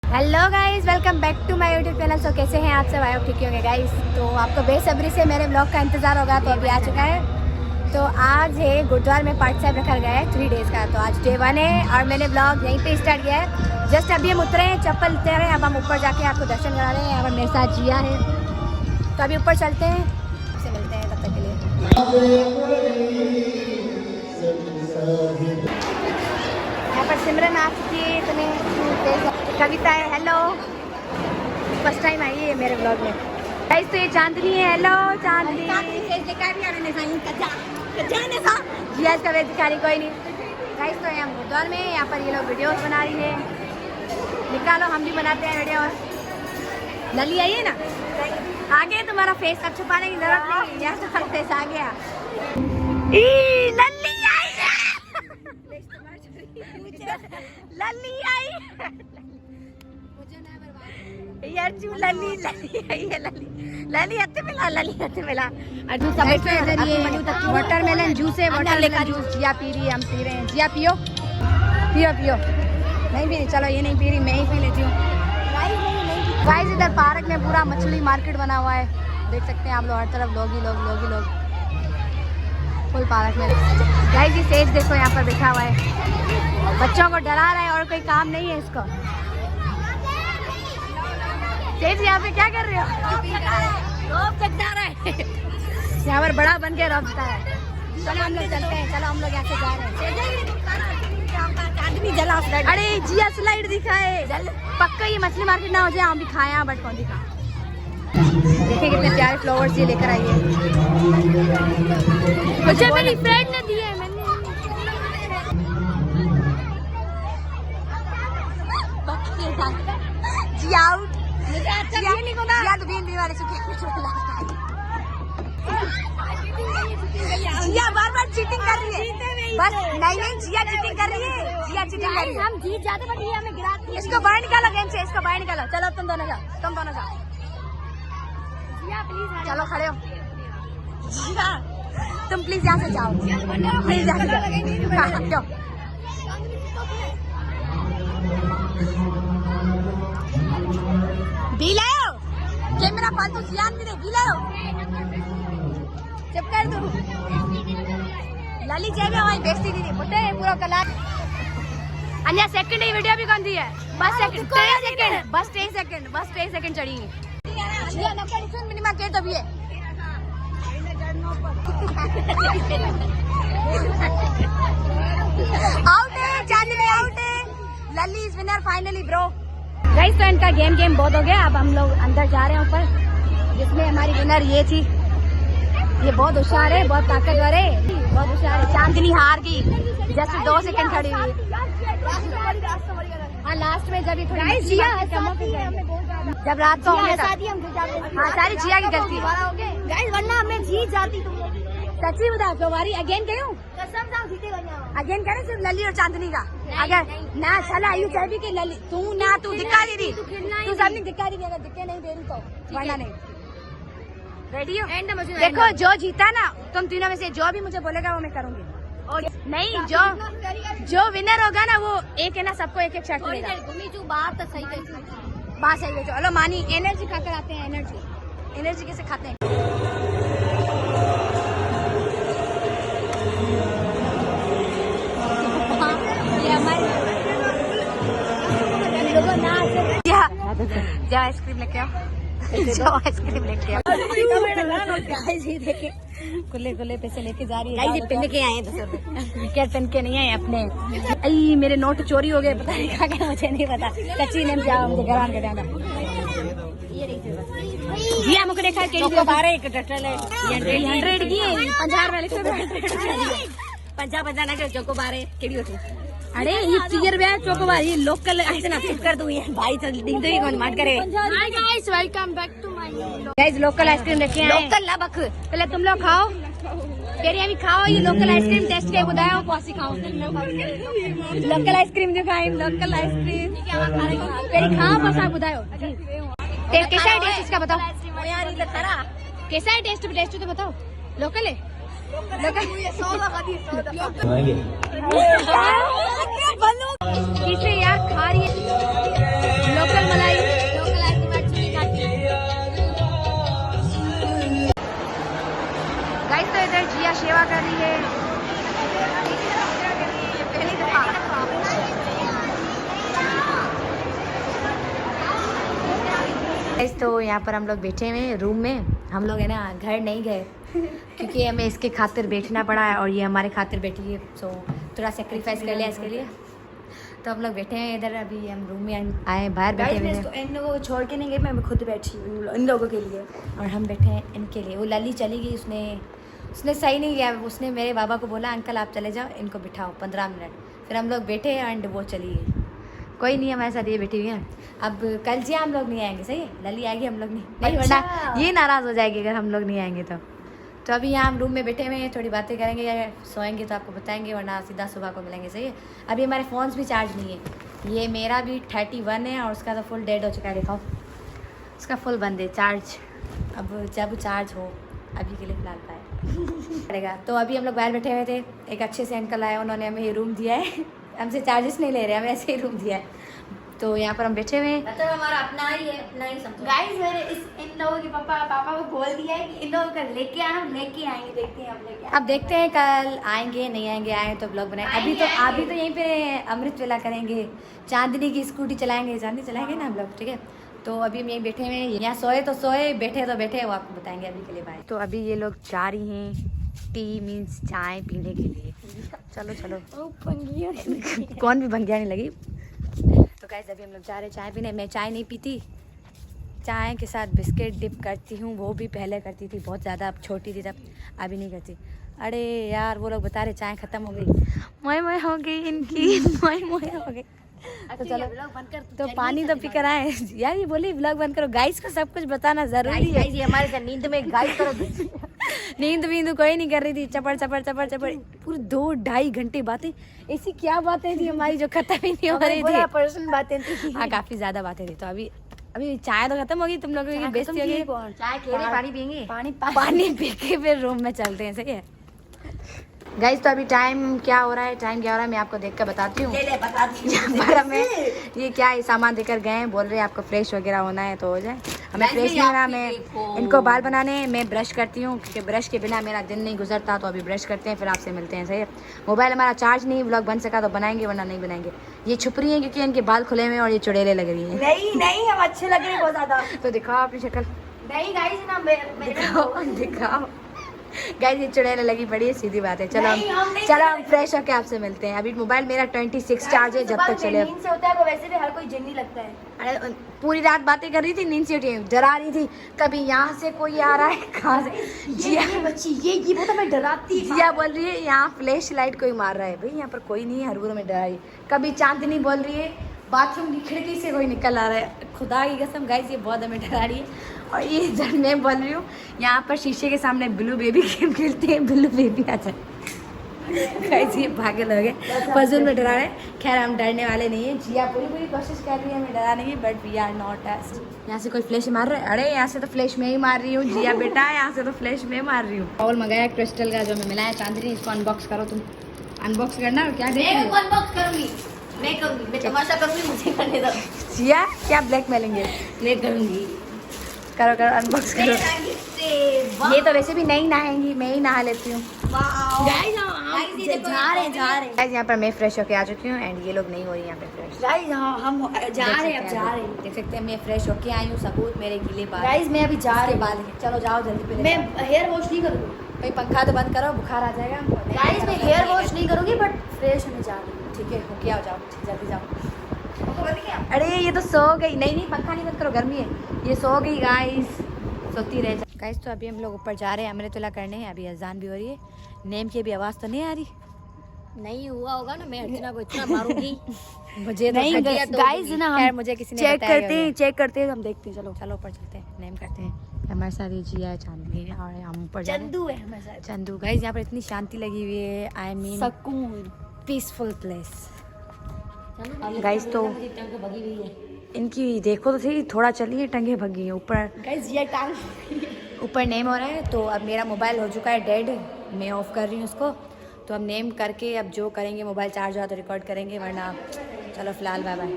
Hello guys, welcome back to my YouTube channel. So कैसे हैं आप सब? आई होप ठीक होंगे गाइस। तो आपको बेसब्री से मेरे ब्लॉग का इंतज़ार होगा, तो अभी आ चुका है। तो आज है गुरुद्वार में पाठ साहब रखा गया है 3 डेज़ का। तो आज डे 1 है और मैंने ब्लॉग यहीं पे स्टार्ट किया है। जस्ट अभी हम उतरे हैं, चप्पल उतरे हैं, अब हम ऊपर जाके आपको दर्शन करा रहे हैं। यहाँ पर मेरे साथ जिया है, तो अभी ऊपर चलते हैं, आपसे मिलते हैं तब तक के लिए। यहाँ पर सिमरन आ चुकी है, तुम्हें कविता है। हेलो, फर्स्ट टाइम आई है मेरे ब्लॉग में गाइस। तो ये चांदनी है। हेलो चांदनी। जी आज का वेद दिखा रही कोई नहीं गाइस। तो यहाँ गुरुद्वार में यहाँ पर ये लोग वीडियोस बना रही है। निकालो, हम भी बनाते हैं वीडियोस। लली आई है ना, आगे तुम्हारा फेस अब छुपाने की जरूरत नहीं, यहाँ तुम्हारा फेस आ गया। लली आई है, लली आई यार, चू लली लली आई है। लली हत्ते मिला, लली हत्ते मिला। और जूस सब इधर ये वाटरमेलन जूस है, वाटरमेलन जूस। जिया पी रही है, हम पी रहे हैं। जिया पियो पियो पियो। नहीं पी रही, चलो ये नहीं पी रही, मैं ही पी लेती हूँ। गाइस इधर पार्क में पूरा मछली मार्केट बना हुआ है, देख सकते हैं आप लोग। हर तरफ लोग ही लोग फुल पार्क में। गाइस ये सेज देखो, यहाँ पर बैठा हुआ है, बच्चों को डरा रहा है और कोई काम नहीं है इसको। सेज यहाँ पे क्या कर रहे हो? रोब चढ़ा रहा है यहाँ पर, बड़ा बन के रोब चढ़ा है। चलो हम लोग चलते हैं, चलो हम लोग यहाँ से जा रहे हैं। अरे जिया स्लाइड दिखाए, पक्का ये मछली मार्केट ना हो जाए, हम भी खाए यहाँ, बट कौन दिखा। देखिए कितने प्यारे फ्लावर्स ये लेकर आई है, मुझे मेरी फ्रेंड ने दिए। जी आउट, जिया बार-बार चीटिंग कर रही है। बस नहीं, जिया चीटिंग कर रही है, जिया चीटिंग कर रही है। हम जीत जाते बट ये हमें गिराती है। इसको बाहर निकालो गेम से, इसको बाहर निकालो। चलो तुम दोनों जाओ, जिया प्लीज चलो खड़े हो। जिया तुम प्लीज यहाँ से जाओ, प्लीज यहाँ से जाओ। बी लाओ, कैमरा फालतू ध्यान नहीं दे। बी लाओ, चुप कर दो। लली जाए हमारी बेइज्जती नहीं बोलते पूरा कला। अन्या सेकंड ही वीडियो भी कौन दी है? बस सेकंड, 3 सेकंड चढ़ेंगे। जिया नक्का सुन मिनिमा के तो भी है। आउट है, चांदनी आउट है। Lalli is winner finally bro. Guys तो इनका गेम बहुत हो गया, अब हम लोग अंदर जा रहे हैं ऊपर, जिसमें हमारी विनर ये थी। ये बहुत होशियार है, बहुत ताकतवर है, बहुत होशियार है। चांदनी हार गई, जस्ट 2 सेकंड खड़ी हुई। हाँ लास्ट में जब ये थोड़ी जब रात को हाँ सारी जिया की गलती है, वरना हमें जीत जाती। सच्ची बता, तुम्हारी अगेन करूँ, अगेन करे सिर्फ लली और चांदनी का। अगर ना चला आयु चाहती कि लली तू दिखा दे रही, तू सबने दिखा रही, अगर दिक्के नहीं दे रही तो वरना नहीं। रेडी हो? देखो जो जीता ना, तुम तीनों में से जो भी मुझे बोलेगा वो मैं करूंगी। और नहीं, जो विनर होगा ना वो एक है ना, सबको एक शर्ट मिलेगा। बात सही है। चलो मानी, एनर्जी खाकर आते हैं। एनर्जी कैसे खाते हैं? जाओ आइसक्रीम लेके आओ, आइसक्रीम लेके आओ। खुले पैसे लेके जा रही है। पहन के आए 10 रुपए, विकेट पहन के नहीं आए अपने। आई मेरे नोट चोरी हो गए, पता नहीं कहाँ गए, मुझे नहीं पता। कच्ची ने जाओ, मुझे घर आने जाना। जी मुझे देखा के बारे 100 की 50 वाले से 50 ना चौको बारे केड़ी होती। अरे ये टीयर वे चौकोबार, ये लोकल ऐसे ना फिट कर दूं ये भाई, चल दिन तो ही कौन मार करे। Hi guys, welcome back to my guys. Local ice cream रखे हैं, लोकल लाबक। पहले तुम लोग खाओ, फिर ये भी खाओ। ये लोकल आइसक्रीम टेस्ट के बताओ, कौन-सी खाओ? लोकल आइसक्रीम जो खाए, लोकल आइसक्रीम फिर खाओ, बस आप बताओ कैसा है टेस्ट इसका, बताओ यार। ये खरा कैसा है टेस्ट तो बताओ। लोकल है, किसे यार खा रही है लोकल सेवा कर रही है। पहली दफा तो यहाँ पर हम लोग बैठे हुए हैं रूम में। हम लोग है ना घर नहीं गए क्योंकि हमें इसके खातिर बैठना पड़ा है और ये हमारे खातिर बैठी है, सो थोड़ा सेक्रीफाइस कर लिया इसके लिए। तो हम लोग बैठे हैं इधर, अभी हम रूम में आए, बाहर बैठे हुए हैं। इन लोगों को छोड़ के नहीं गई, मैं खुद बैठी हूँ इन लोगों के लिए, और हम बैठे हैं इनके लिए। वो लली चली गई, उसने सही नहीं किया, उसने मेरे बाबा को बोला अंकल आप चले जाओ, इनको बिठाओ 15 मिनट। फिर हम लोग बैठे एंड वो चली गई। कोई नहीं, हमारे साथ ये बैठी हुई है। अब कल जी हम लोग नहीं आएंगे, सही है, लली आएगी, हम लोग नहीं, वरना ये नाराज़ हो जाएगी अगर हम लोग नहीं आएंगे तो अभी यहाँ हम रूम में बैठे हुए हैं, थोड़ी बातें करेंगे, या सोएंगे तो आपको बताएंगे, वरना सीधा सुबह को मिलेंगे, सही है। अभी हमारे फ़ोन्स भी चार्ज नहीं है, ये मेरा भी 31 है और उसका तो फुल डेड हो चुका है, दिखाओ उसका फुल बंद है चार्ज। अब जब चार्ज हो, अभी के लिए फिलहाल पाए पड़ेगा। तो अभी हम लोग बाहर बैठे हुए थे, एक अच्छे से अंकल आए, उन्होंने हमें ये रूम दिया है, हमसे चार्जेस नहीं ले रहे, हमें ऐसे ही रूम दिया है। तो यहाँ पर हम बैठे हुए हैं, मतलब हमारा अपना ही है, अपना ही समझो। गाइस मेरे इन लोगों के पापा को बोल दिया है कि इन लोगों का लेके आएंगे, देखते हैं अब देखते हैं कल आएंगे नहीं आएंगे, आए तो ब्लॉग बनाए। अभी तो यहीं पे अमृत वेला करेंगे, चांदनी की स्कूटी चलाएंगे, ना हम लोग, ठीक है। तो अभी हम यहीं बैठे हुए हैं, यहाँ सोए तो सोए, बैठे तो बैठे, वो आपको बताएंगे। अभी के लिए बाय। तो अभी ये लोग जा रही हैं टी मीन्स चाय पीने के लिए। चलो कौन भी भंगिया नहीं लगी। तो गाइस अभी हम लोग जा रहे हैं चाय पीने। मैं चाय नहीं पीती, चाय के साथ बिस्किट डिप करती हूँ, वो भी पहले करती थी बहुत ज़्यादा, अब छोटी थी तब, अभी नहीं करती। अरे यार वो लोग बता रहे चाय ख़त्म हो गई, मोए हो गई इनकी, मोए हो गई। तो चलो तो पानी तो पी कर आए यार, ये बोली व्लॉग बंद करो। गाइस को सब कुछ बताना जरूरी है। ये हमारे साथ नींद में गाइस करो नींद कोई नहीं कर रही थी, चपड़ पूरे 2-2.5 घंटे बातें। ऐसी क्या बातें थी हमारी जो खत्म ही नहीं हो रही थी, पर्सनल बातें थी। हाँ काफी ज्यादा बातें थी। तो अभी चाय तो खत्म होगी, तुम लोगों की बेइज्जती होगी। चाय पानी पियेंगे, पानी पी के फिर रूम में चलते हैं, सही है गाइस। तो अभी टाइम क्या हो रहा है मैं आपको देखकर बताती हूँ। हमें ये क्या है, सामान देकर गए हैं, बोल रहे हैं आपको फ्रेश वगैरह होना है तो हो जाए। हमें फ्रेश नहीं होना, मैं इनको बाल बनाने, मैं ब्रश करती हूँ क्योंकि ब्रश के बिना मेरा दिन नहीं गुजरता। तो अभी ब्रश करते हैं, फिर आपसे मिलते हैं, सही है। मोबाइल हमारा चार्ज नहीं, व्लॉग बन सका तो बनाएंगे, वरना नहीं बनाएंगे। ये छुप रही है क्योंकि इनके बाल खुले हुए हैं और ये चुड़ैले लग रही है। नहीं हम अच्छे लग रहे हैं बहुत ज़्यादा। तो दिखाओ अपनी शक्ल। नहीं गाइस ना दिखाओ गाइस, ये चुड़ैल लगी पड़ी है, सीधी बात है। चलो हम फ्रेश होके आपसे मिलते हैं। अभी मोबाइल मेरा 26 चार्ज है, जब तक चले। नींद से होता है वो, वैसे भी हर कोई जिन्नी लगता है। अरे पूरी रात बातें कर रही थी, नींद से उठी, डरा रही थी, कभी यहाँ से कोई आ रहा है, कहाँ से जिया बच्ची ये वो तो मैं डराती। जिया बोल रही है यहाँ फ्लैश लाइट कोई मार रहा है, भाई यहाँ पर कोई नहीं है, हर में डरा रही। कभी चांदनी बोल रही है बाथरूम की खिड़की से कोई निकल आ रहा है, खुदा की कसम गाइस ये बहुत हमें डरा रही है। और ये इधर मैं बोल रही हूँ यहाँ पर शीशे के सामने ब्लू बेबी गेम खेलते हैं, ब्लू बेबी आ जाए। गाइस ये पागल हो गए, फजूल में डरा रहे हैं। खैर हम डरने वाले नहीं है, जिया पूरी कोशिश कर रही है हमें डराने की, बट वी आर नॉट एस्ट। यहाँ से कोई फ्लैश मार रहा है, अरे यहाँ से तो फ्लैश में ही मार रही हूँ जिया बेटा, यहाँ से तो फ्लैश में मार रही हूँ। बाउल मंगाया क्रिस्टल का जो मैं मिला है चांदनी, इसको अनबॉक्स करो। तुम अनबॉक्स करना, क्या अनबॉक्स करूँगी मैं करूँगी, मैं तमाशा करूँगी, मुझे करने दो। जिया क्या ब्लैकमेलिंग है, मैं करूँगी, करो अनबॉक्स करो। ये तो वैसे भी नहीं नहाएंगी, मैं ही नहा लेती हूँ। गाइस यहाँ पर मैं फ्रेश होके आ चुकी हूँ एंड ये लोग नहीं हो रही यहाँ पे फ्रेश। गाइस हम जा रहे हैं, देख सकते हैं मैं फ्रेश होके आई हूँ, सबूत मेरे गीले बाल। गाइस मैं अभी जा रही बाल, चलो जाओ जल्दी पे। मैं हेयर वॉश नहीं करूँगी भाई, पंखा तो बंद करो, बुखार आ जाएगा। गाइस मैं हेयर वॉश नहीं करूँगी बट फ्रेश होने जा रही हूँ, ठीक है होके आओ, जाओ जल्दी जाओ। अरे ये तो सो गई, नहीं पंखा नहीं बंद करो, गर्मी है, ये सो गई गाइस, सोती रह जा। गाइस तो अभी हम लोग ऊपर जा रहे हैं अमृतुल्लाह करने, अभी अजान भी हो रही है। नेम की अभी आवाज़ तो नहीं आ रही, नहीं हुआ होगा ना, मैं अर्चना को इतना मारूंगी मुझे तो नहीं गाइस ना, हम मुझे किसी ने चेक करते हैं हम देखते हैं। चलो ऊपर चलते हैं, नेम करते हैं। हमारे साथ ये जिया है, चांदनी है और हम ऊपर चंदू है हमारे साथ। चंदू गाइस यहाँ पर इतनी शांति लगी हुई है, आई मीन सुकून, पीसफुल प्लेस गाइस। तो इनकी देखो तो सही, थोड़ा चलिए टंगे भगी है ऊपर गाइस, ये टांग ऊपर नेम हो रहा है। तो अब मेरा मोबाइल हो चुका है डेड, मैं ऑफ कर रही हूँ उसको। तो अब नेम करके अब जो करेंगे, मोबाइल चार्ज हुआ तो रिकॉर्ड करेंगे, वरना चलो फिलहाल बाय बाय।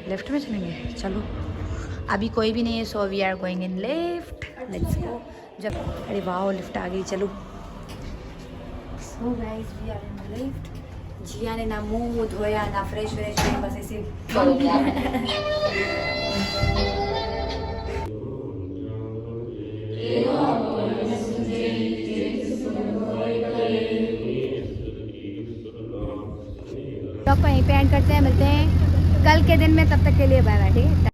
लेफ्ट में चलेंगे, चलो अभी कोई भी नहीं है, so we are going in left, let's go. जब अरे वाह लिफ्ट आ गई, चलो So guys, we are in the lift. जिया ने ना मुंह धोया ना फ्रेश व्रेश हुई, बस ऐसे तो यहीं पे एंड करते हैं, मिलते हैं कल के दिन में, तब तक के लिए बाय बाय। ठीक है।